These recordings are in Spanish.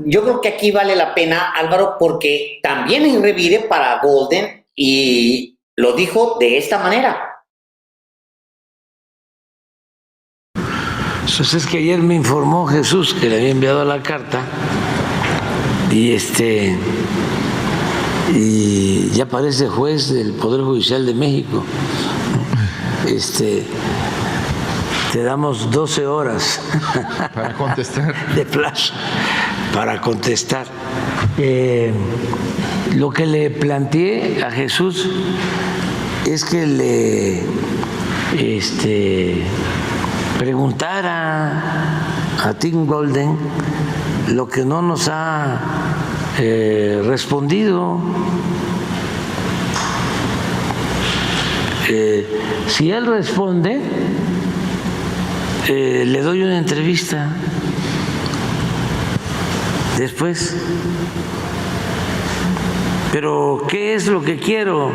yo creo que aquí vale la pena, Álvaro, porque también revide para Golden y lo dijo de esta manera. Pues es que ayer me informó Jesús que le había enviado la carta y y ya parece juez del Poder Judicial de México. Te damos 12 horas para contestar de plazo para contestar. Lo que le planteé a Jesús es que le preguntara a Tim Golden lo que no nos ha respondido. Si él responde, le doy una entrevista después. Pero ¿qué es lo que quiero?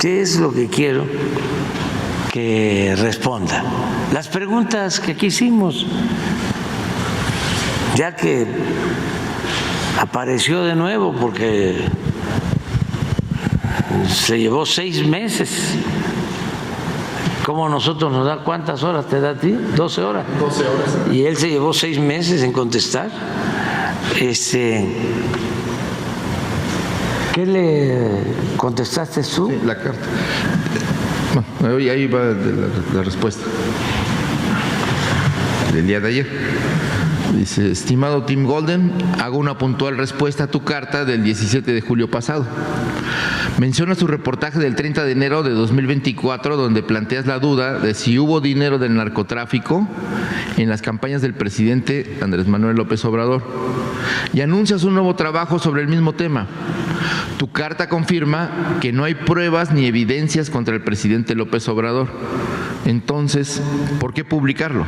¿Qué es lo que quiero que responda? Las preguntas que aquí hicimos, ya que apareció de nuevo porque se llevó 6 meses. ¿Cómo nosotros nos da cuántas horas te da a ti? 12 horas. 12 horas. Y él se llevó 6 meses en contestar. ¿Qué le contestaste tú? Sí, la carta. Bueno, ahí va la respuesta del día de ayer. Dice: estimado Tim Golden, hago una puntual respuesta a tu carta del 17 de julio pasado. Mencionas tu reportaje del 30 de enero de 2024, donde planteas la duda de si hubo dinero del narcotráfico en las campañas del presidente Andrés Manuel López Obrador, y anuncias un nuevo trabajo sobre el mismo tema. Tu carta confirma que no hay pruebas ni evidencias contra el presidente López Obrador. Entonces, ¿por qué publicarlo?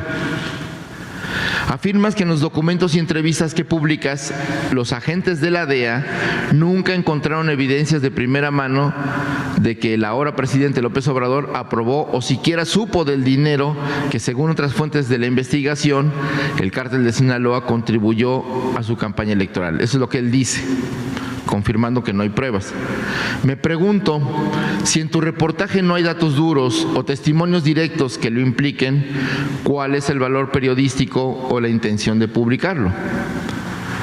Afirmas que en los documentos y entrevistas que publicas, los agentes de la DEA nunca encontraron evidencias de primera mano de que el ahora presidente López Obrador aprobó o siquiera supo del dinero que, según otras fuentes de la investigación, el cártel de Sinaloa contribuyó a su campaña electoral. Eso es lo que él dice, confirmando que no hay pruebas. Me pregunto si en tu reportaje no hay datos duros o testimonios directos que lo impliquen, ¿cuál es el valor periodístico o la intención de publicarlo?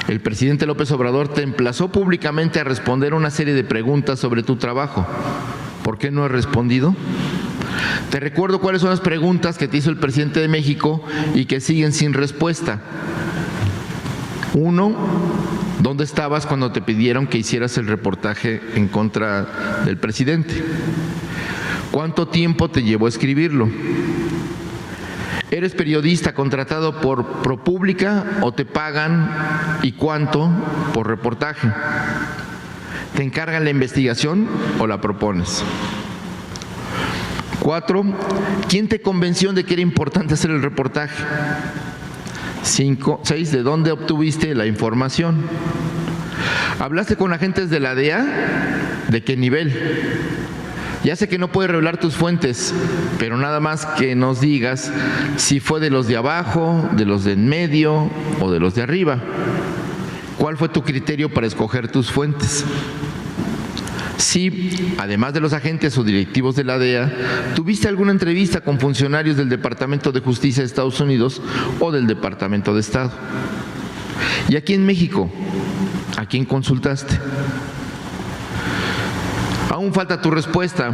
El presidente López Obrador te emplazó públicamente a responder una serie de preguntas sobre tu trabajo. ¿Por qué no has respondido? Te recuerdo cuáles son las preguntas que te hizo el presidente de México y que siguen sin respuesta. 1. ¿Dónde estabas cuando te pidieron que hicieras el reportaje en contra del presidente? ¿Cuánto tiempo te llevó a escribirlo? ¿Eres periodista contratado por ProPublica o te pagan y cuánto por reportaje? ¿Te encargan la investigación o la propones? 4. ¿Quién te convenció de que era importante hacer el reportaje? 6. ¿De dónde obtuviste la información? ¿Hablaste con agentes de la DEA? ¿De qué nivel? Ya sé que no puedes revelar tus fuentes, pero nada más que nos digas si fue de los de abajo, de los de en medio o de los de arriba. ¿Cuál fue tu criterio para escoger tus fuentes? Si, además de los agentes o directivos de la DEA, tuviste alguna entrevista con funcionarios del Departamento de Justicia de Estados Unidos o del Departamento de Estado. Y aquí en México, ¿a quién consultaste? Aún falta tu respuesta.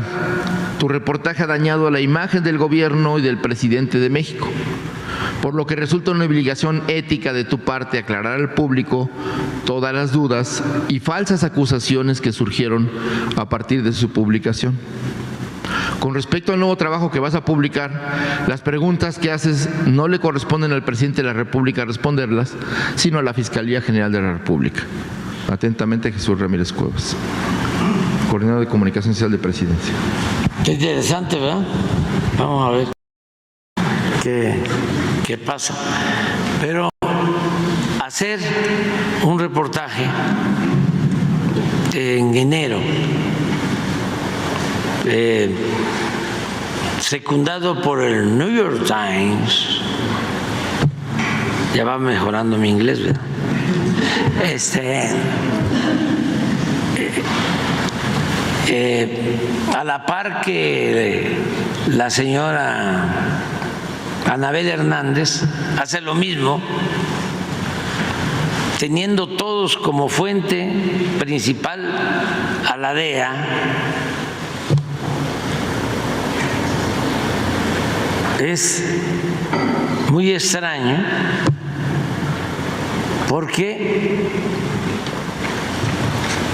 Tu reportaje ha dañado la imagen del gobierno y del presidente de México, por lo que resulta una obligación ética de tu parte aclarar al público todas las dudas y falsas acusaciones que surgieron a partir de su publicación. Con respecto al nuevo trabajo que vas a publicar, las preguntas que haces no le corresponden al presidente de la República responderlas, sino a la Fiscalía General de la República. Atentamente, Jesús Ramírez Cuevas, coordinador de Comunicación Social de Presidencia. Qué interesante, ¿verdad? Vamos a ver qué pasa. Pero hacer un reportaje en enero, secundado por el New York Times, Ya va mejorando mi inglés, ¿verdad? A la par que la señora Anabel Hernández hace lo mismo, teniendo todos como fuente principal a la DEA, es muy extraño porque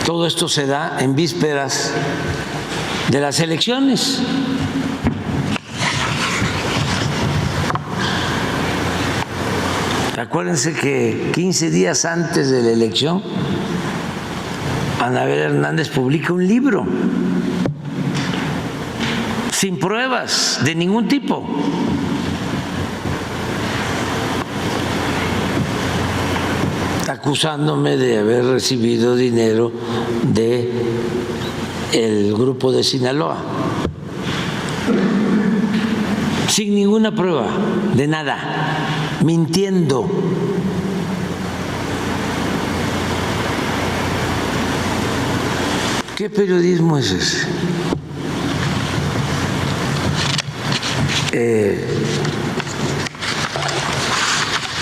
todo esto se da en vísperas de las elecciones. Acuérdense que 15 días antes de la elección, Anabel Hernández publica un libro sin pruebas de ningún tipo. Acusándome de haber recibido dinero del grupo de Sinaloa, sin ninguna prueba de nada, mintiendo. ¿Qué periodismo es ese?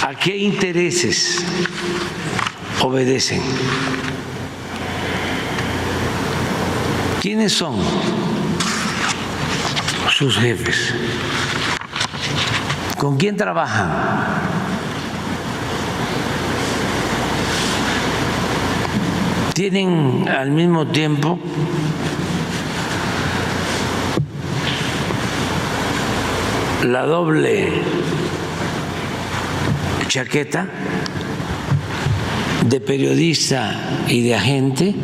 ¿A qué intereses obedecen? ¿Quiénes son sus jefes? ¿Con quién trabajan? ¿Tienen al mismo tiempo la doble chaqueta de periodista y de agente?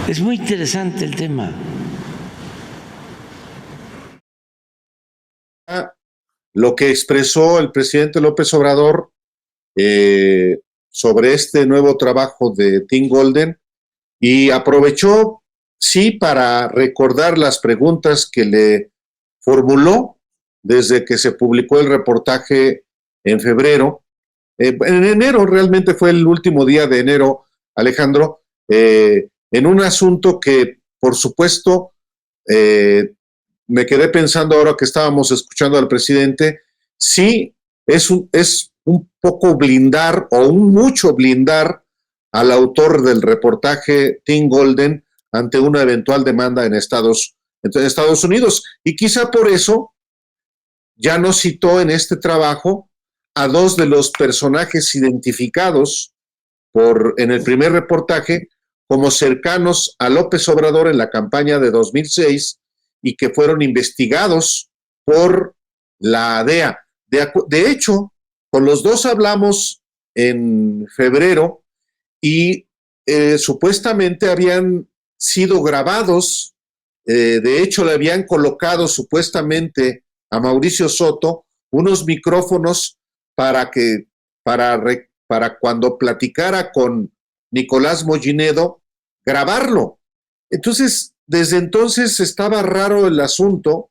Es muy interesante el tema. Lo que expresó el presidente López Obrador sobre este nuevo trabajo de Tim Golden, y aprovechó, sí, para recordar las preguntas que le formuló desde que se publicó el reportaje en febrero. En enero, realmente fue el último día de enero, Alejandro, en un asunto que, por supuesto, me quedé pensando ahora que estábamos escuchando al presidente, sí, es un poco blindar o un mucho blindar al autor del reportaje, Tim Golden, ante una eventual demanda en Estados Unidos. Y quizá por eso ya no citó en este trabajo a dos de los personajes identificados en el primer reportaje como cercanos a López Obrador en la campaña de 2006 y que fueron investigados por la DEA. De hecho, con los dos hablamos en febrero y supuestamente habían sido grabados, de hecho le habían colocado supuestamente a Mauricio Soto unos micrófonos para cuando platicara con Nicolás Mollinedo, grabarlo. Entonces, desde entonces estaba raro el asunto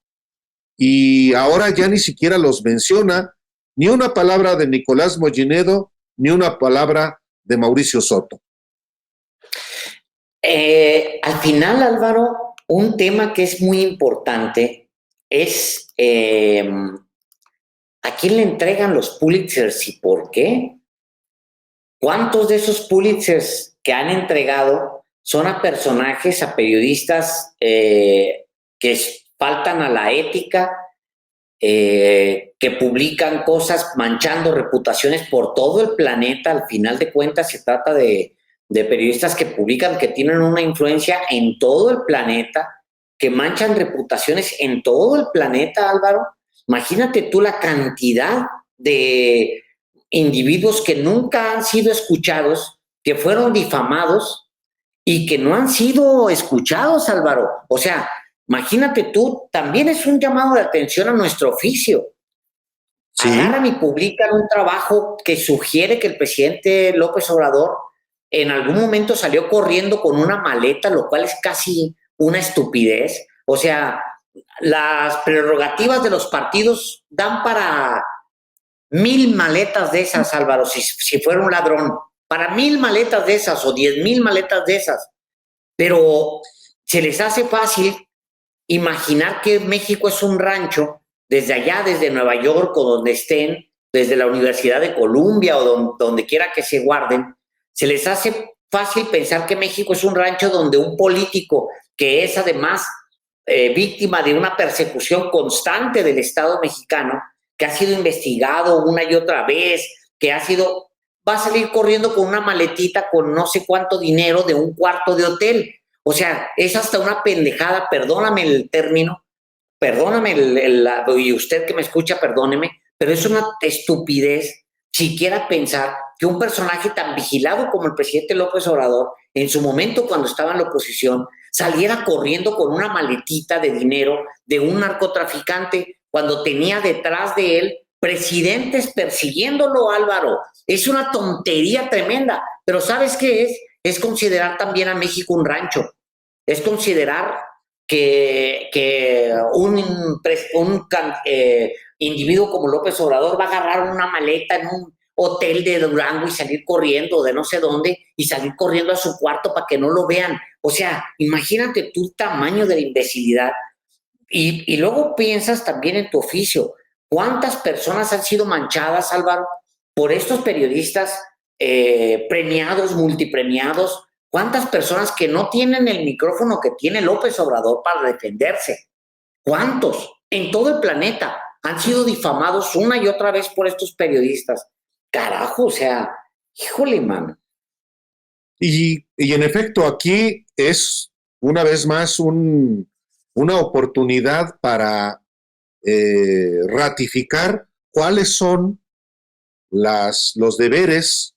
y ahora ya ni siquiera los menciona, ni una palabra de Nicolás Mollinedo, ni una palabra de Mauricio Soto. Al final, Álvaro, un tema que es muy importante es ¿a quién le entregan los Pulitzers y por qué? ¿Cuántos de esos Pulitzers que han entregado son a personajes, a periodistas que faltan a la ética, que publican cosas manchando reputaciones por todo el planeta? Al final de cuentas se trata de periodistas que publican, que tienen una influencia en todo el planeta, que manchan reputaciones en todo el planeta, Álvaro. Imagínate tú la cantidad de individuos que nunca han sido escuchados, que fueron difamados y que no han sido escuchados, Álvaro. O sea, imagínate tú, también es un llamado de atención a nuestro oficio. Sí. Agarran y publican un trabajo que sugiere que el presidente López Obrador en algún momento salió corriendo con una maleta, lo cual es casi una estupidez. O sea, las prerrogativas de los partidos dan para 1000 maletas de esas, Álvaro, si fuera un ladrón, para 1000 maletas de esas o 10,000 maletas de esas, pero se les hace fácil imaginar que México es un rancho desde allá, desde Nueva York o donde estén, desde la Universidad de Columbia o donde quiera que se guarden. Se les hace fácil pensar que México es un rancho donde un político que es además víctima de una persecución constante del Estado mexicano, que ha sido investigado una y otra vez, va a salir corriendo con una maletita con no sé cuánto dinero de un cuarto de hotel. O sea, es hasta una pendejada, perdóname el término, perdóname y usted que me escucha, perdóneme, pero es una estupidez siquiera pensar que un personaje tan vigilado como el presidente López Obrador, en su momento cuando estaba en la oposición, saliera corriendo con una maletita de dinero de un narcotraficante cuando tenía detrás de él presidentes persiguiéndolo, Álvaro. Es una tontería tremenda, pero ¿sabes qué es? Es considerar también a México un rancho, es considerar que un individuo como López Obrador va a agarrar una maleta en un hotel de Durango y salir corriendo de no sé dónde y salir corriendo a su cuarto para que no lo vean. O sea, imagínate tú el tamaño de la imbecilidad. Y luego piensas también en tu oficio. ¿Cuántas personas han sido manchadas, Álvaro, por estos periodistas premiados, multipremiados? ¿Cuántas personas que no tienen el micrófono que tiene López Obrador para defenderse? ¿Cuántos en todo el planeta han sido difamados una y otra vez por estos periodistas? Carajo, o sea, híjole, mano. Y en efecto, aquí es una vez más una oportunidad para ratificar cuáles son los deberes,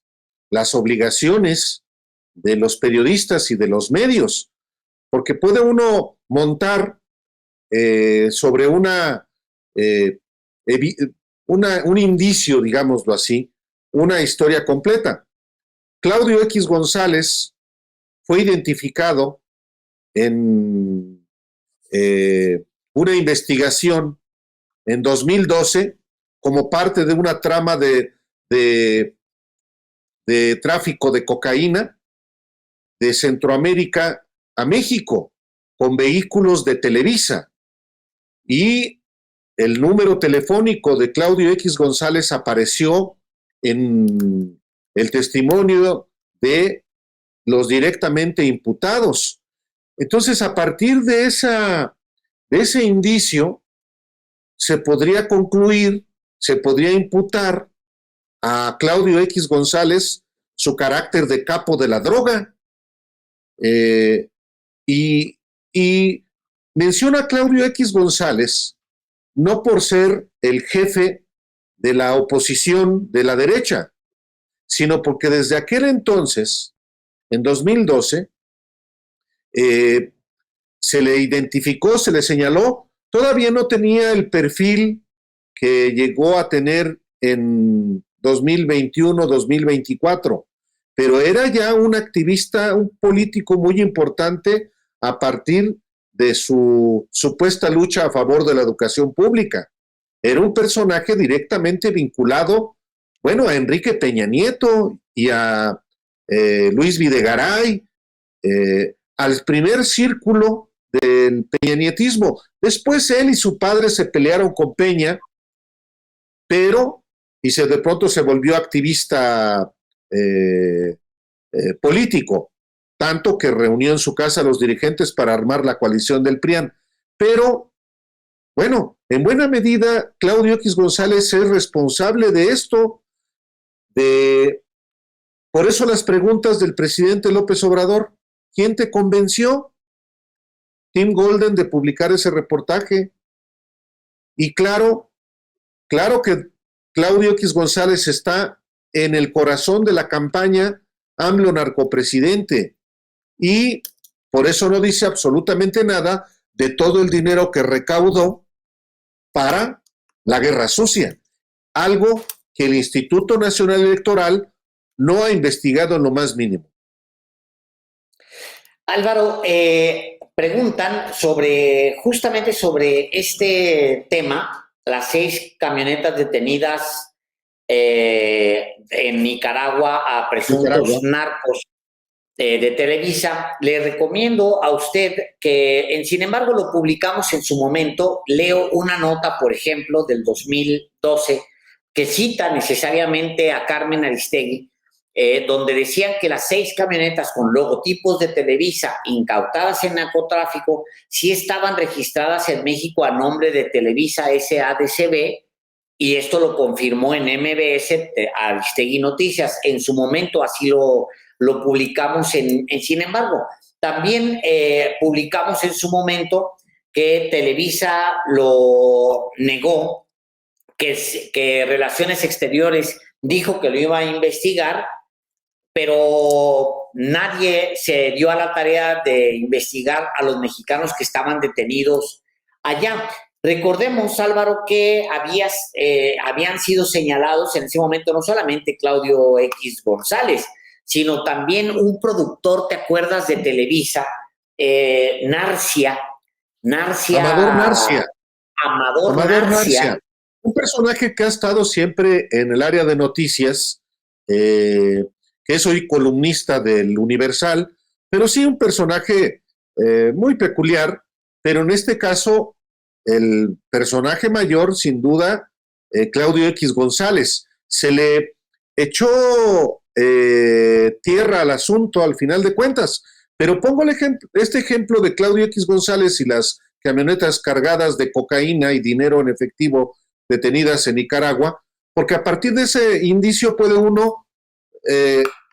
las obligaciones de los periodistas y de los medios, porque puede uno montar sobre un indicio, digámoslo así, una historia completa. Claudio X González fue identificado en una investigación en 2012 como parte de una trama de tráfico de cocaína de Centroamérica a México con vehículos de Televisa. Y el número telefónico de Claudio X González apareció en el testimonio de los directamente imputados. Entonces, a partir de ese indicio, se podría concluir, se podría imputar a Claudio X González su carácter de capo de la droga. Y menciona a Claudio X González no por ser el jefe de la oposición de la derecha, sino porque desde aquel entonces, en 2012, se le identificó, se le señaló, todavía no tenía el perfil que llegó a tener en 2021-2024, pero era ya un activista, un político muy importante a partir de su supuesta lucha a favor de la educación pública. Era un personaje directamente vinculado, bueno, a Enrique Peña Nieto y a Luis Videgaray, al primer círculo del peñanietismo. Después él y su padre se pelearon con Peña, pero de pronto se volvió activista político, tanto que reunió en su casa a los dirigentes para armar la coalición del PRIAN. Pero, bueno, en buena medida, Claudio X González es responsable de esto. Por eso las preguntas del presidente López Obrador: ¿quién te convenció, Tim Golden, de publicar ese reportaje? Y claro que Claudio X González está en el corazón de la campaña AMLO narcopresidente, y por eso no dice absolutamente nada de todo el dinero que recaudó para la guerra sucia, algo que el Instituto Nacional Electoral no ha investigado en lo más mínimo. Álvaro, preguntan justamente sobre este tema, las 6 camionetas detenidas en Nicaragua a presuntos narcos de Televisa. Le recomiendo a usted que, sin embargo, lo publicamos en su momento. Leo una nota, por ejemplo, del 2012, que cita necesariamente a Carmen Aristegui, donde decían que las 6 camionetas con logotipos de Televisa incautadas en narcotráfico sí estaban registradas en México a nombre de Televisa SADCB, y esto lo confirmó en MBS Aristegui Noticias. En su momento así lo publicamos sin embargo. También publicamos en su momento que Televisa lo negó, que Relaciones Exteriores dijo que lo iba a investigar, pero nadie se dio a la tarea de investigar a los mexicanos que estaban detenidos allá. Recordemos, Álvaro, que habían sido señalados en ese momento no solamente Claudio X González, sino también un productor, ¿te acuerdas?, de Televisa, Narcia. Amador Narcia. Un personaje que ha estado siempre en el área de noticias, que es hoy columnista del Universal, pero sí un personaje muy peculiar, pero en este caso el personaje mayor, sin duda, Claudio X González. Se le echó tierra al asunto al final de cuentas, pero pongo este ejemplo de Claudio X González y las camionetas cargadas de cocaína y dinero en efectivo detenidas en Nicaragua, porque a partir de ese indicio puede uno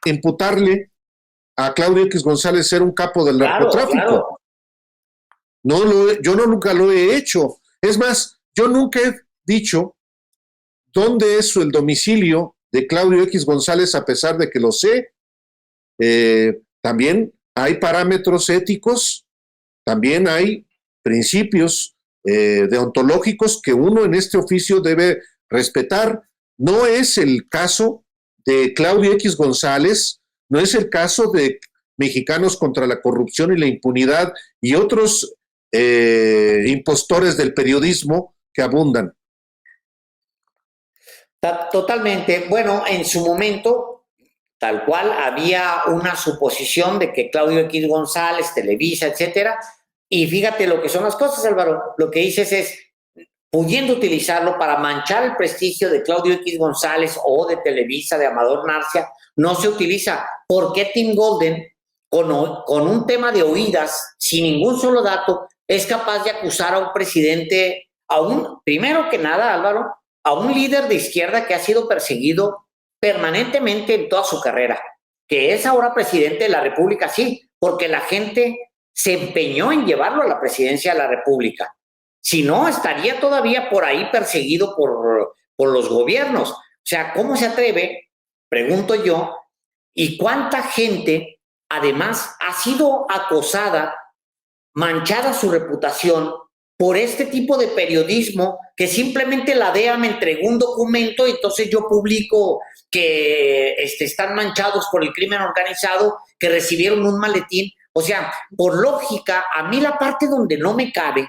imputarle a Claudio X González ser un capo del narcotráfico. Claro. Yo nunca lo he hecho. Es más, yo nunca he dicho dónde es el domicilio de Claudio X González, a pesar de que lo sé. También hay parámetros éticos, también hay principios deontológicos que uno en este oficio debe respetar. No es el caso de Claudio X González, no es el caso de Mexicanos contra la Corrupción y la Impunidad y otros impostores del periodismo que abundan. Totalmente. Bueno, en su momento, tal cual, había una suposición de que Claudio X González, Televisa, etcétera, y fíjate lo que son las cosas, Álvaro. Lo que dices es, pudiendo utilizarlo para manchar el prestigio de Claudio X González o de Televisa, de Amador Narcia, no se utiliza. ¿Por qué Tim Golden, con un tema de oídas, sin ningún solo dato, es capaz de acusar a un presidente, primero que nada, Álvaro, a un líder de izquierda que ha sido perseguido permanentemente en toda su carrera, que es ahora presidente de la República? Sí, porque la gente se empeñó en llevarlo a la presidencia de la República. Si no, estaría todavía por ahí perseguido por los gobiernos. O sea, ¿cómo se atreve? Pregunto yo. ¿Y cuánta gente, además, ha sido acosada, manchada su reputación por este tipo de periodismo, que simplemente la DEA me entregó un documento y entonces yo publico que están manchados por el crimen organizado, que recibieron un maletín? O sea, por lógica, a mí la parte donde no me cabe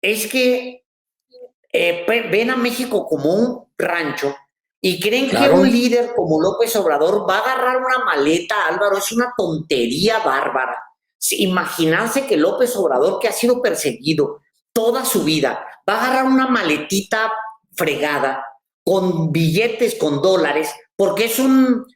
es que ven a México como un rancho y creen que un líder como López Obrador va a agarrar una maleta, Álvaro. Es una tontería bárbara. Imaginarse que López Obrador, que ha sido perseguido toda su vida, va a agarrar una maletita fregada con billetes, con dólares, porque es un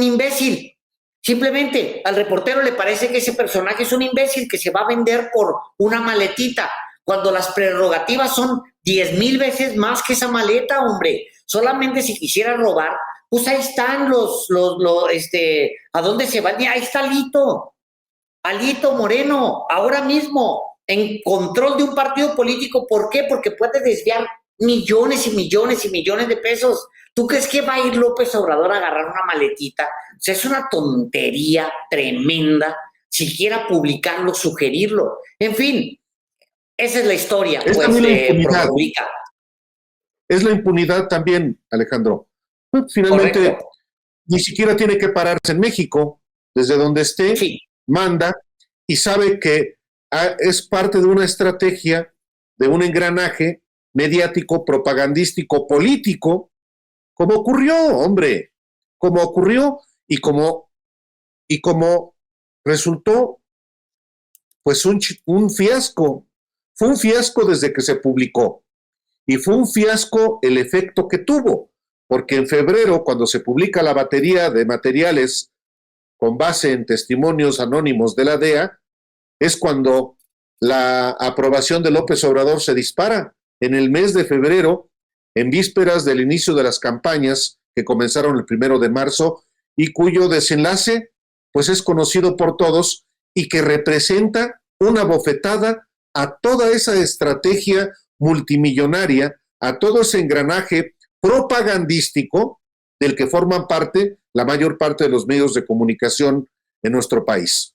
imbécil. Simplemente al reportero le parece que ese personaje es un imbécil que se va a vender por una maletita, cuando las prerrogativas son 10,000 veces más que esa maleta, hombre. Solamente si quisiera robar, pues ahí están ¿a dónde se van? Ahí está Alito Moreno, ahora mismo, en control de un partido político. ¿Por qué? Porque puede desviar millones y millones y millones de pesos. ¿Tú crees que va a ir López Obrador a agarrar una maletita? O sea, es una tontería tremenda siquiera publicarlo, sugerirlo. En fin, esa es la historia. Es también la impunidad. Es la impunidad también, Alejandro. Finalmente, correcto, ni siquiera tiene que pararse en México, desde donde esté, sí, manda, y sabe que es parte de una estrategia, de un engranaje mediático, propagandístico, político, como ocurrió, hombre, como ocurrió y como resultó pues un fiasco. Fue un fiasco desde que se publicó y fue un fiasco el efecto que tuvo, porque en febrero, cuando se publica la batería de materiales con base en testimonios anónimos de la DEA, es cuando la aprobación de López Obrador se dispara. En el mes de febrero, en vísperas del inicio de las campañas que comenzaron el 1 de marzo y cuyo desenlace pues es conocido por todos y que representa una bofetada a toda esa estrategia multimillonaria, a todo ese engranaje propagandístico del que forman parte la mayor parte de los medios de comunicación en nuestro país.